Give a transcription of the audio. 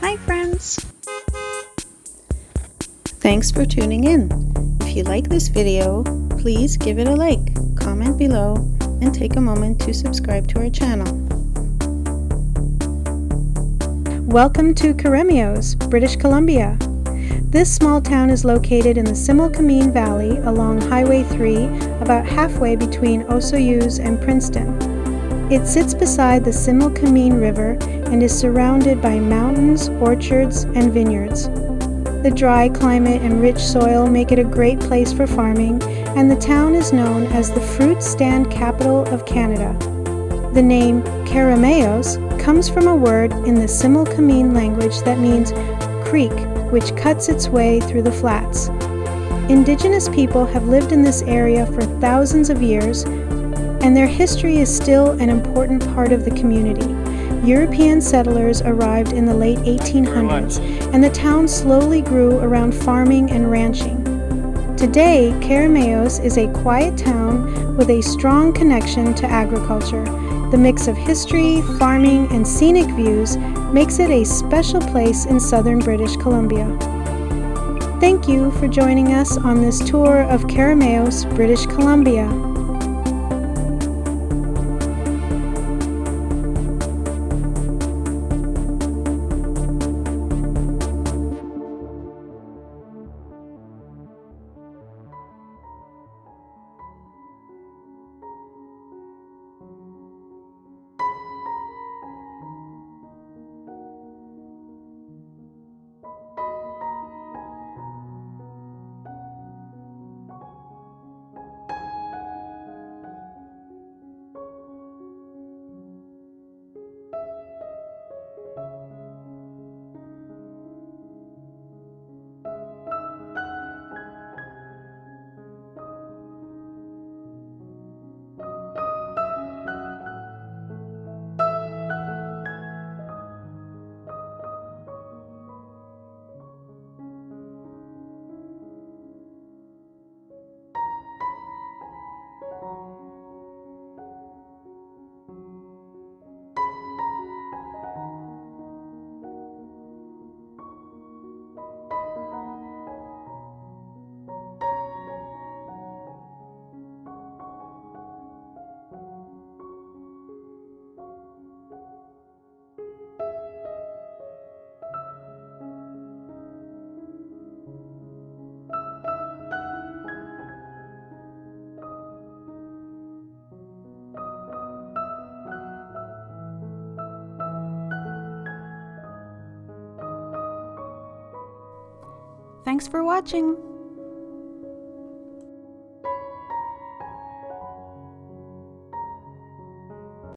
Hi friends! Thanks for tuning in. If you like this video, please give it a like, comment below, and take a moment to subscribe to our channel. Welcome to Keremeos, British Columbia. This small town is located in the Similkameen Valley along Highway 3, about halfway between Osoyoos and Princeton. It sits beside the Similkameen River and is surrounded by mountains, orchards, and vineyards. The dry climate and rich soil make it a great place for farming, and the town is known as the fruit stand capital of Canada. The name Keremeos comes from a word in the Similkameen language that means creek, which cuts its way through the flats. Indigenous people have lived in this area for thousands of years, and their history is still an important part of the community. European settlers arrived in the late 1800s, and the town slowly grew around farming and ranching. Today, Keremeos is a quiet town with a strong connection to agriculture. The mix of history, farming, and scenic views makes it a special place in southern British Columbia. Thank you for joining us on this tour of Keremeos, British Columbia. Thanks for watching!